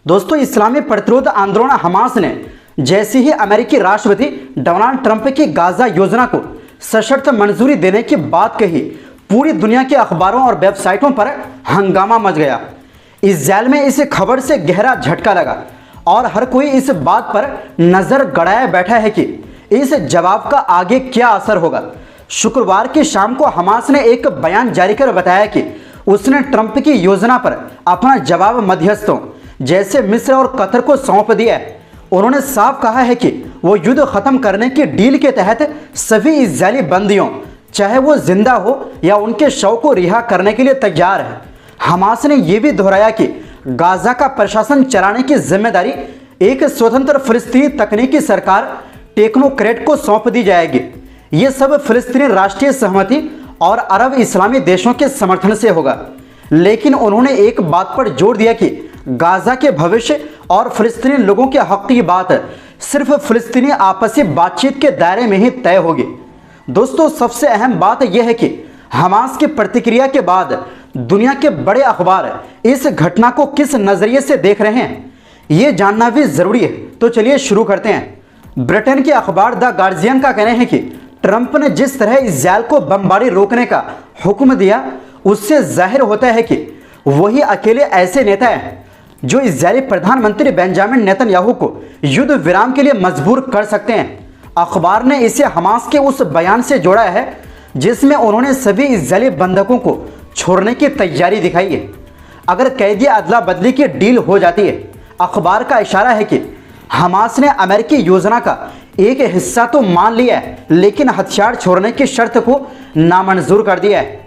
दोस्तों, इस्लामी प्रतिरोध आंदोलन हमास ने जैसे ही अमेरिकी राष्ट्रपति डोनाल्ड ट्रंप की गाजा योजना को सशर्त मंजूरी देने की बात कही, पूरी दुनिया के अखबारों और वेबसाइटों पर हंगामा मच गया। इस्राएल में इस खबर से गहरा झटका लगा और हर कोई इस बात पर नजर गड़ाए बैठा है कि इस जवाब का आगे क्या असर होगा। शुक्रवार की शाम को हमास ने एक बयान जारी कर बताया कि उसने ट्रंप की योजना पर अपना जवाब मध्यस्थों जैसे मिस्र और कतर को सौंप दिया है। उन्होंने साफ कहा है कि वो युद्ध खत्म करने की डील के तहत सभी इस्राएली बंदियों, चाहे वो जिंदा हो या उनके शव को रिहा करने के लिए तैयार है। हमास ने यह भी दोहराया कि गाजा का प्रशासन चलाने की जिम्मेदारी एक स्वतंत्र फिलिस्तीनी तकनीकी सरकार टेक्नोक्रेट को सौंप दी जाएगी। ये सब फिलिस्तीनी राष्ट्रीय सहमति और अरब इस्लामी देशों के समर्थन से होगा। लेकिन उन्होंने एक बात पर जोर दिया कि गाजा के भविष्य और फिलिस्तीनी लोगों के हक की बात सिर्फ फिलिस्तीनी आपसी बातचीत के दायरे में ही तय होगी। दोस्तों, सबसे अहम बात यह है कि हमास की प्रतिक्रिया के बाद दुनिया के बड़े अखबार इस घटना को किस नजरिए से देख रहे हैं, ये जानना भी जरूरी है। तो चलिए शुरू करते हैं। ब्रिटेन के अखबार द गार्जियन का कहना है कि ट्रंप ने जिस तरह इस्राएल को बमबारी रोकने का हुक्म दिया, उससे जाहिर होता है कि वही अकेले ऐसे नेता हैं जो इस्राएली प्रधानमंत्री बेंजामिन नेतन्याहू को युद्ध विराम के लिए मजबूर कर सकते हैं। अखबार ने इसे हमास के उस बयान से जोड़ा है जिसमें उन्होंने सभी इस्राएली बंधकों को छोड़ने की तैयारी दिखाई है अगर कैदी अदला बदली की डील हो जाती है। अखबार का इशारा है कि हमास ने अमेरिकी योजना का एक हिस्सा तो मान लिया है, लेकिन हथियार छोड़ने की शर्त को नामंजूर कर दिया है।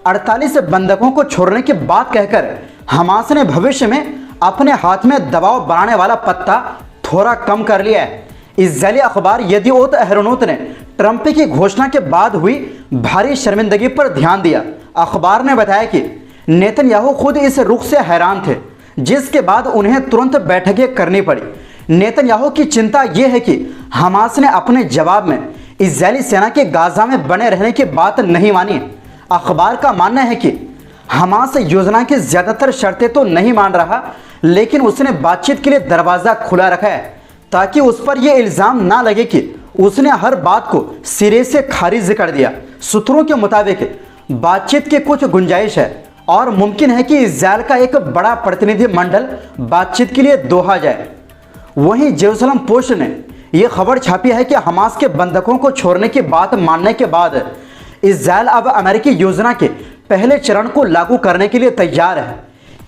48 बंधकों को छोड़ने की बात कहकर हमास ने भविष्य में अपने हाथ में दबाव बनाने वाला पत्ता थोड़ा कम कर लिया है। इस्राएली अखबार यदीओत अहरोनोत ने ट्रंप की घोषणा के बाद हुई भारी शर्मिंदगी पर ध्यान दिया। अखबार ने बताया कि नेतन्याहू खुद इस रुख से हैरान थे, जिसके बाद उन्हें तुरंत बैठकें करनी पड़ी। नेतन्याहू की चिंता यह है कि हमास ने अपने जवाब में इस्राएली सेना के गाजा में बने रहने की बात नहीं मानी। अखबार का मानना है कि हमास योजना की ज्यादातर शर्तें तो नहीं मान रहा, लेकिन उसने बातचीत के लिए दरवाजा खुला रखा है ताकि उस पर यह इल्जाम ना लगे कि उसने हर बात को सिरे से खारिज कर दिया। सूत्रों के मुताबिक बातचीत की कुछ गुंजाइश है और मुमकिन है कि इस्राएल का एक बड़ा प्रतिनिधिमंडल बातचीत के लिए दोहा जाए। वहीं जेरूसलम पोस्ट ने यह खबर छापी है कि हमास के बंधकों को छोड़ने की बात मानने के बाद इस्राएल अब अमेरिकी योजना के पहले चरण को लागू करने के लिए तैयार है।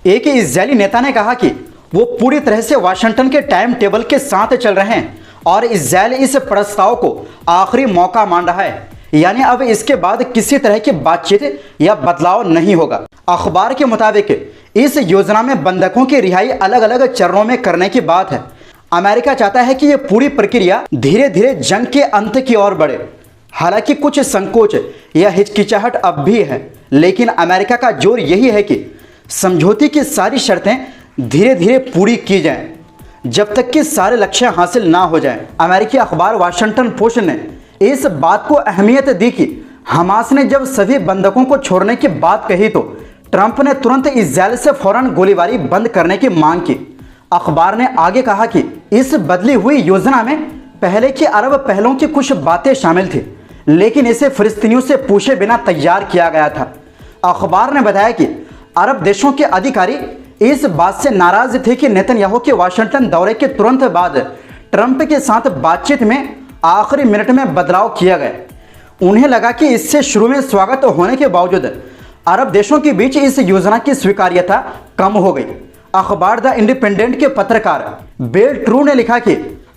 एक इस्राएली नेता ने कहा कि वो पूरी तरह से वाशिंगटन के टाइम टेबल के साथ चल रहे हैं और इस्राएल इस प्रस्ताव को आखिरी मौका मान रहा है, यानी अब इसके बाद किसी तरह की बातचीत या बदलाव नहीं होगा। अखबार के मुताबिक इस योजना में बंधकों की रिहाई अलग अलग चरणों में करने की बात है। अमेरिका चाहता है कि यह पूरी प्रक्रिया धीरे धीरे जंग के अंत की ओर बढ़े। हालांकि कुछ संकोच या हिचकिचाहट अब भी है, लेकिन अमेरिका का जोर यही है कि समझौते की सारी शर्तें धीरे धीरे पूरी की जाएं, जब तक कि सारे लक्ष्य हासिल ना हो जाएं। अमेरिकी अखबार वाशिंगटन पोस्ट ने इस बात को अहमियत दी कि हमास ने जब सभी बंधकों को छोड़ने की बात कही तो ट्रंप ने तुरंत इस्राएल से फौरन गोलीबारी बंद करने की मांग की। अखबार ने आगे कहा कि इस बदली हुई योजना में पहले की अरब पहलों की कुछ बातें शामिल थी, लेकिन इसे फिलिस्तीनियों से पूछे बिना तैयार किया गया था। अखबार ने बताया कि अरब देशों के अधिकारी इस बात से नाराज थे कि नेतन्याहू के वाशिंगटन दौरे के तुरंत बाद ट्रंप के साथ बातचीत में आखिरी मिनट में बदलाव किया गया। उन्हें लगा कि इससे शुरू में स्वागत होने के बावजूद अरब देशों के बीच इस योजना की स्वीकार्यता कम हो गई। अखबार द इंडिपेंडेंट के पत्रकार बेल ट्रू ने लिखा कि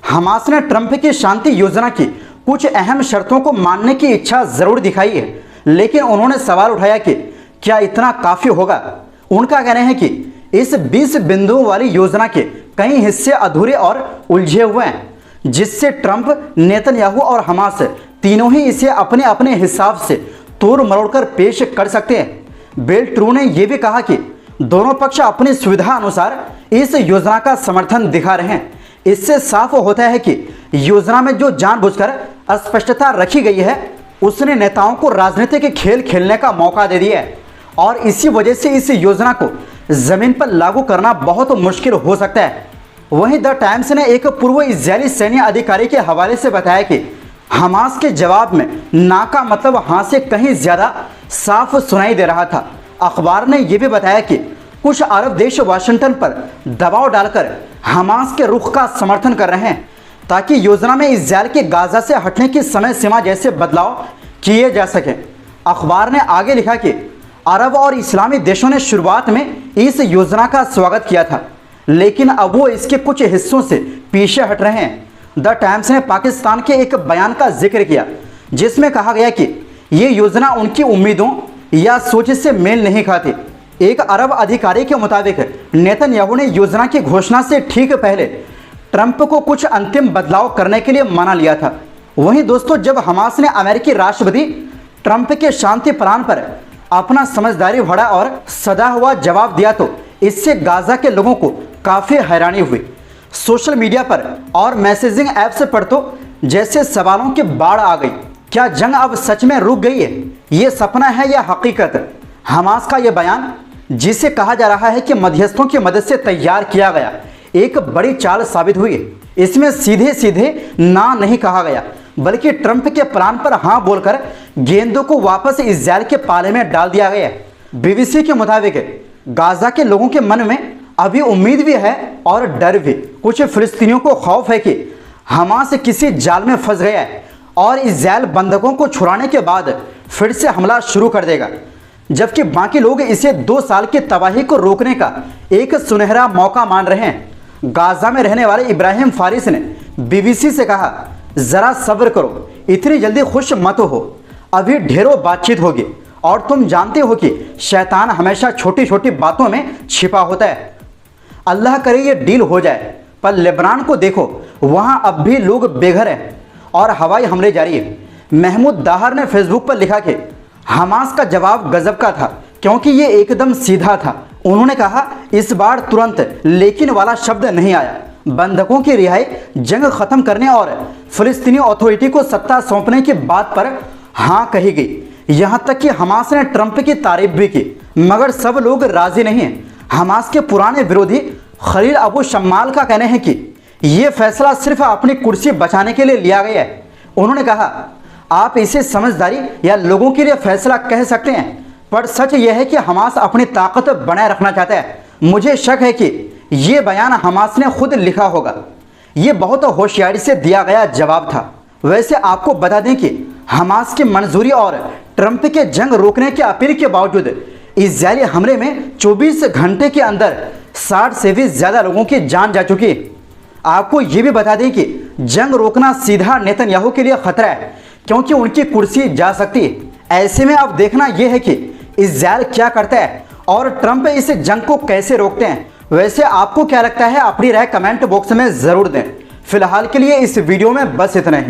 हमास ने ट्रंप की शांति योजना की कुछ अहम शर्तों को मानने की इच्छा जरूर दिखाई है, लेकिन उन्होंने सवाल उठाया कि क्या इतना काफी होगा। उनका कहना है कि इस 20 बिंदुओं वाली योजना के कई हिस्से अधूरे और उलझे हुए हैं, जिससे ट्रंप, नेतन्याहू और हमास तीनों ही इसे अपने अपने हिसाब से तोड़ मरोड़ कर पेश कर सकते हैं। बेल ट्रू ने यह भी कहा कि दोनों पक्ष अपनी सुविधा अनुसार इस योजना का समर्थन दिखा रहे हैं। इससे साफ होता है कि योजना में जो जानबूझकर अस्पष्टता रखी गई है, उसने नेताओं को राजनीतिक खेल खेलने का मौका दे दिया है और इसी वजह से इस योजना को जमीन पर लागू करना बहुत मुश्किल हो सकता है। वहीं द टाइम्स ने एक पूर्व इजरायली सैन्य अधिकारी के हवाले से बताया कि हमास के जवाब में ना का मतलब हाँ से कहीं ज़्यादा साफ सुनाई दे रहा था। अखबार ने यह भी बताया कि कुछ अरब देश वाशिंगटन पर दबाव डालकर हमास के रुख का समर्थन कर रहे हैं ताकि योजना में इजरायल के गाजा से हटने की समय सीमा जैसे बदलाव किए जा सके। अखबार ने आगे लिखा कि अरब और इस्लामी देशों ने शुरुआत में इस योजना का स्वागत किया था, लेकिन अब वो इसके कुछ हिस्सों से पीछे हट रहे हैं। द टाइम्स ने पाकिस्तान के एक बयान का जिक्र किया जिसमें कहा गया कि ये योजना उनकी उम्मीदों या सोच से मेल नहीं खाती। एक अरब अधिकारी के मुताबिक नेतन्याहू ने योजना की घोषणा से ठीक पहले ट्रंप को कुछ अंतिम बदलाव करने के लिए मना लिया था। वहीं दोस्तों, जब हमास ने अमेरिकी राष्ट्रपति ट्रंप के शांति प्लान पर अपना समझदारी भरा और सदा हुआ जवाब दिया तो इससे गाजा के लोगों को काफ़ी हैरानी हुई। सोशल मीडिया पर और मैसेजिंग ऐप्स पर तो जैसे सवालों की बाढ़ आ गई। क्या जंग अब सच में रुक गई है? ये सपना है या हकीकत? हमास का ये बयान, जिसे कहा जा रहा है कि मध्यस्थों की मदद से तैयार किया गया, एक बड़ी चाल साबित हुई। इसमें सीधे सीधे ना नहीं कहा गया, बल्कि ट्रंप के प्लान पर हाँ बोलकर गेंदों को वापस इजरायल के पाले में डाल दिया गया। बीबीसी के मुताबिक गाजा के लोगों के मन में अभी उम्मीद भी है और डर भी। कुछ फिलिस्तीनियों को खौफ है कि हमास किसी जाल में फंस गया है और इजरायल बंधकों को छुड़ाने के बाद फिर से हमला शुरू कर देगा, जबकि बाकी लोग इसे 2 साल की तबाही को रोकने का एक सुनहरा मौका मान रहे हैं। गाजा में रहने वाले इब्राहिम फारिस ने बीबीसी से कहा, ज़रा सब्र करो, इतनी जल्दी खुश मत हो, अभी ढेरों बातचीत होगी और तुम जानते हो कि शैतान हमेशा छोटी छोटी बातों में छिपा होता है। अल्लाह करे ये डील हो जाए। पर लेबनान को देखो, वहाँ अब भी लोग बेघर हैं और हवाई हमले जारी है। महमूद दाहर ने फेसबुक पर लिखा कि हमास का जवाब गजब का था क्योंकि ये एकदम सीधा था। उन्होंने कहा, इस बार तुरंत लेकिन वाला शब्द नहीं आया। बंधकों की रिहाई, जंग खत्म करने और फिलिस्तीनी अथॉरिटी को सत्ता सौंपने की बात पर हाँ कही गई। यहाँ तक कि हमास ने ट्रंप की तारीफ भी की, मगर सब लोग राजी नहीं हैं। हमास के पुराने विरोधी खलील अबू शम्माल का कहना है कि ये फैसला सिर्फ अपनी कुर्सी बचाने के लिए लिया गया है। उन्होंने कहा, आप इसे समझदारी या लोगों के लिए फैसला कह सकते हैं, पर सच यह है कि हमास अपनी ताकत बनाए रखना चाहता है। मुझे शक है कि ये बयान हमास ने खुद लिखा होगा। ये बहुत होशियारी से दिया गया जवाब था। वैसे आपको बता दें कि हमास की मंजूरी और ट्रंप के जंग रोकने की अपील के बावजूद इजरायली हमले में 24 घंटे के अंदर 60 से भी ज़्यादा लोगों की जान जा चुकी है। आपको ये भी बता दें कि जंग रोकना सीधा नेतन्याहू के लिए खतरा है क्योंकि उनकी कुर्सी जा सकती है। ऐसे में अब देखना यह है कि इजरायल क्या करता है और ट्रंप इस जंग को कैसे रोकते हैं। वैसे आपको क्या लगता है? अपनी राय कमेंट बॉक्स में ज़रूर दें। फिलहाल के लिए इस वीडियो में बस इतना ही।